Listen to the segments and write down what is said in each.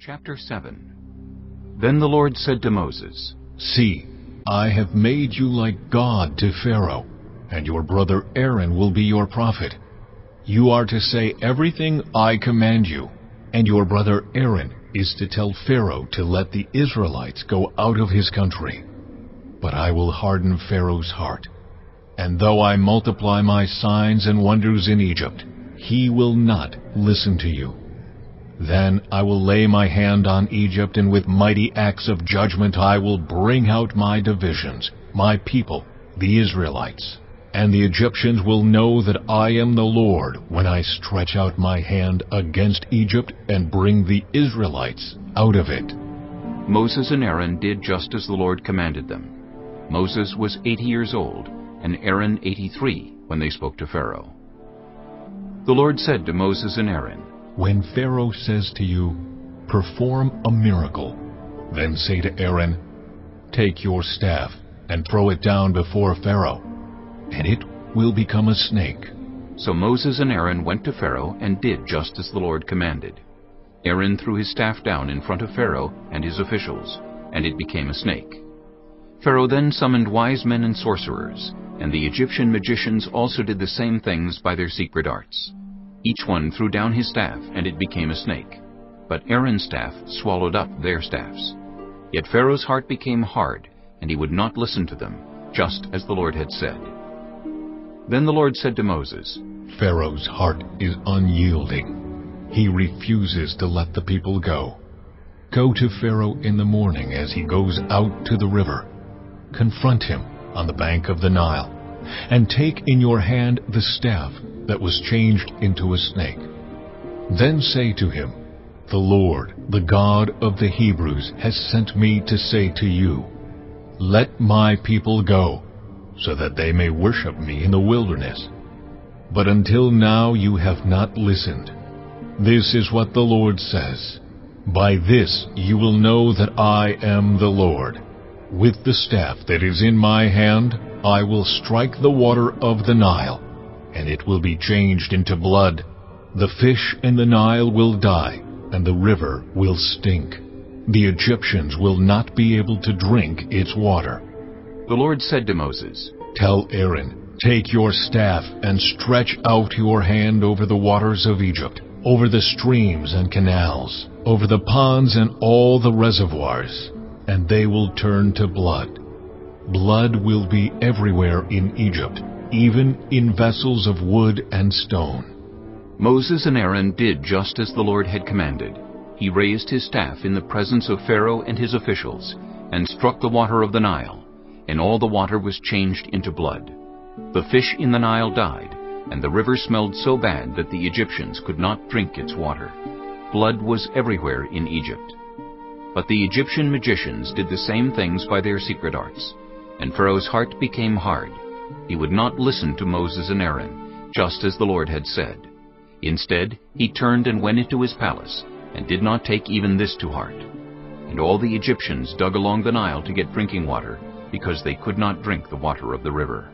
Chapter 7. Then the Lord said to Moses, See, I have made you like God to Pharaoh, and your brother Aaron will be your prophet. You are to say everything I command you, and your brother Aaron is to tell Pharaoh to let the Israelites go out of his country. But I will harden Pharaoh's heart, and though I multiply my signs and wonders in Egypt, he will not listen to you. Then I will lay my hand on Egypt, and with mighty acts of judgment I will bring out my divisions, my people, the Israelites. And the Egyptians will know that I am the Lord when I stretch out my hand against Egypt and bring the Israelites out of it. Moses and Aaron did just as the Lord commanded them. Moses was 80 years old, and Aaron 83 when they spoke to Pharaoh. The Lord said to Moses and Aaron, When Pharaoh says to you, Perform a miracle, then say to Aaron, Take your staff and throw it down before Pharaoh, and it will become a snake. So Moses and Aaron went to Pharaoh and did just as the Lord commanded. Aaron threw his staff down in front of Pharaoh and his officials, and it became a snake. Pharaoh then summoned wise men and sorcerers, and the Egyptian magicians also did the same things by their secret arts. Each one threw down his staff, and it became a snake. But Aaron's staff swallowed up their staffs. Yet Pharaoh's heart became hard, and he would not listen to them, just as the Lord had said. Then the Lord said to Moses, Pharaoh's heart is unyielding. He refuses to let the people go. Go to Pharaoh in the morning as he goes out to the river. Confront him on the bank of the Nile, and take in your hand the staff that was changed into a snake. Then say to him, The Lord, the God of the Hebrews, has sent me to say to you, Let my people go, so that they may worship me in the wilderness. But until now you have not listened. This is what the Lord says, By this you will know that I am the Lord. With the staff that is in my hand, I will strike the water of the Nile, and it will be changed into blood. The fish in the Nile will die, and the river will stink. The Egyptians will not be able to drink its water. The Lord said to Moses, Tell Aaron, Take your staff and stretch out your hand over the waters of Egypt, over the streams and canals, over the ponds and all the reservoirs, and they will turn to blood. Blood will be everywhere in Egypt, even in vessels of wood and stone. Moses and Aaron did just as the Lord had commanded. He raised his staff in the presence of Pharaoh and his officials, and struck the water of the Nile, and all the water was changed into blood. The fish in the Nile died, and the river smelled so bad that the Egyptians could not drink its water. Blood was everywhere in Egypt. But the Egyptian magicians did the same things by their secret arts, and Pharaoh's heart became hard. He would not listen to Moses and Aaron, just as the Lord had said. Instead, he turned and went into his palace, and did not take even this to heart. And all the Egyptians dug along the Nile to get drinking water, because they could not drink the water of the river.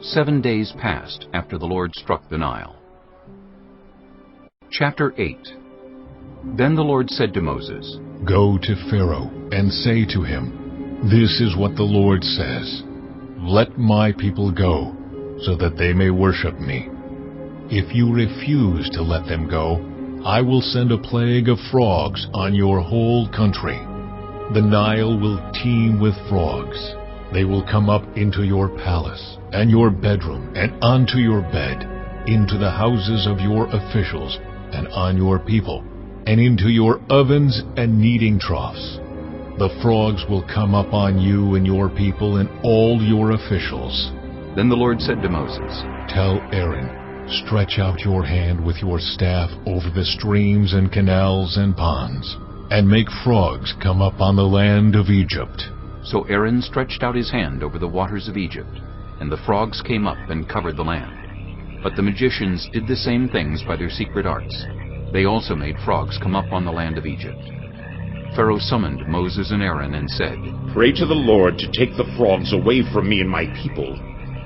7 days passed after the Lord struck the Nile. Chapter 8. Then the Lord said to Moses, Go to Pharaoh and say to him, This is what the Lord says, Let my people go, so that they may worship me. If you refuse to let them go, I will send a plague of frogs on your whole country. The Nile will teem with frogs. They will come up into your palace, and your bedroom, and onto your bed, into the houses of your officials, and on your people, and into your ovens and kneading troughs. The frogs will come up on you and your people and all your officials. Then the Lord said to Moses, Tell Aaron, Stretch out your hand with your staff over the streams and canals and ponds, and make frogs come up on the land of Egypt. So Aaron stretched out his hand over the waters of Egypt, and the frogs came up and covered the land. But the magicians did the same things by their secret arts. They also made frogs come up on the land of Egypt. Pharaoh summoned Moses and Aaron and said, Pray to the Lord to take the frogs away from me and my people,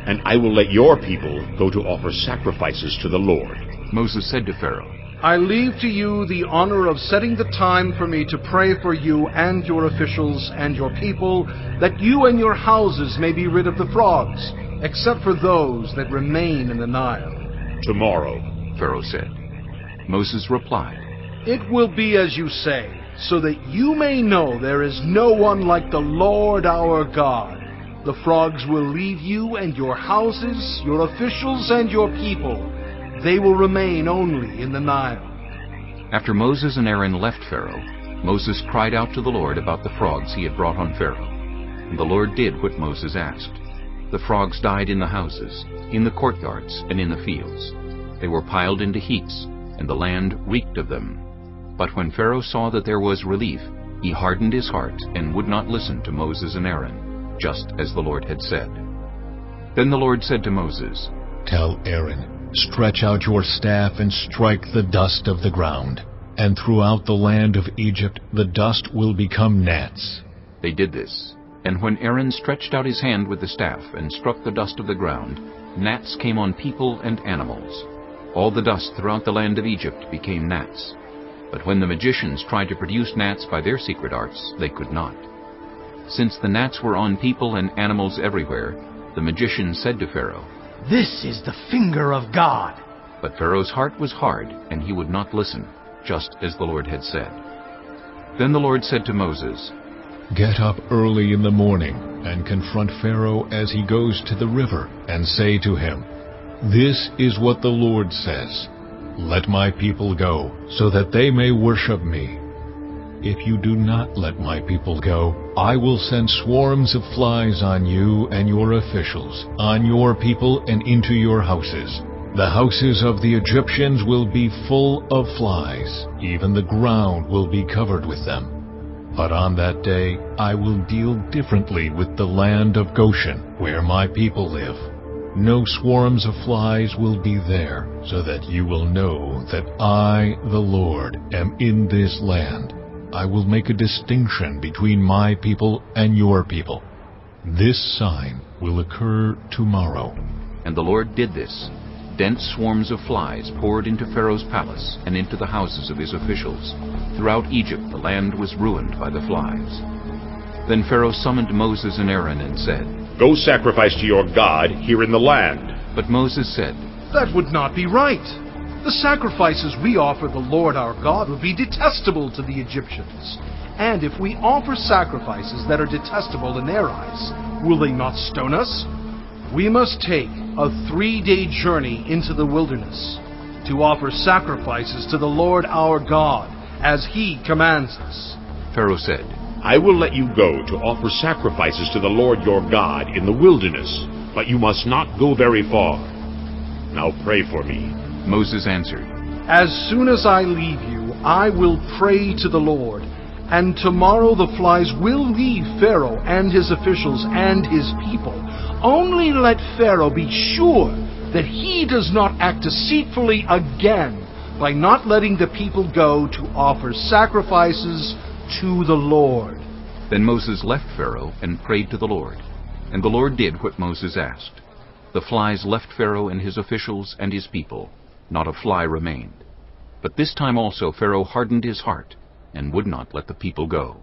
and I will let your people go to offer sacrifices to the Lord. Moses said to Pharaoh, I leave to you the honor of setting the time for me to pray for you and your officials and your people, that you and your houses may be rid of the frogs, except for those that remain in the Nile." "Tomorrow," Pharaoh said. Moses replied, "It will be as you say, so that you may know there is no one like the Lord our God. The frogs will leave you and your houses, your officials and your people. They will remain only in the Nile." After Moses and Aaron left Pharaoh, Moses cried out to the Lord about the frogs he had brought on Pharaoh. And the Lord did what Moses asked. The frogs died in the houses, in the courtyards, and in the fields. They were piled into heaps, and the land reeked of them. But when Pharaoh saw that there was relief, he hardened his heart and would not listen to Moses and Aaron, just as the Lord had said. Then the Lord said to Moses, "Tell Aaron, stretch out your staff and strike the dust of the ground, and throughout the land of Egypt the dust will become gnats." They did this, and when Aaron stretched out his hand with the staff and struck the dust of the ground, gnats came on people and animals. All the dust throughout the land of Egypt became gnats. But when the magicians tried to produce gnats by their secret arts, they could not. Since the gnats were on people and animals everywhere, the magicians said to Pharaoh, "This is the finger of God." But Pharaoh's heart was hard, and he would not listen, just as the Lord had said. Then the Lord said to Moses, "Get up early in the morning and confront Pharaoh as he goes to the river, and say to him, 'This is what the Lord says. Let my people go, so that they may worship me. If you do not let my people go, I will send swarms of flies on you and your officials, on your people and into your houses. The houses of the Egyptians will be full of flies, even the ground will be covered with them. But on that day I will deal differently with the land of Goshen, where my people live. No swarms of flies will be there, so that you will know that I, the Lord, am in this land. I will make a distinction between my people and your people. This sign will occur tomorrow." And the Lord did this. Dense swarms of flies poured into Pharaoh's palace and into the houses of his officials. Throughout Egypt the land was ruined by the flies. Then Pharaoh summoned Moses and Aaron and said, "Go sacrifice to your God here in the land." But Moses said, "That would not be right. The sacrifices we offer the Lord our God would be detestable to the Egyptians. And if we offer sacrifices that are detestable in their eyes, will they not stone us? We must take a 3-day journey into the wilderness to offer sacrifices to the Lord our God, as he commands us." Pharaoh said, "I will let you go to offer sacrifices to the Lord your God in the wilderness, but you must not go very far. Now pray for me." Moses answered, "As soon as I leave you, I will pray to the Lord, and tomorrow the flies will leave Pharaoh and his officials and his people. Only let Pharaoh be sure that he does not act deceitfully again by not letting the people go to offer sacrifices to the Lord." Then Moses left Pharaoh and prayed to the Lord. And the Lord did what Moses asked. The flies left Pharaoh and his officials and his people. Not a fly remained. But this time also Pharaoh hardened his heart and would not let the people go.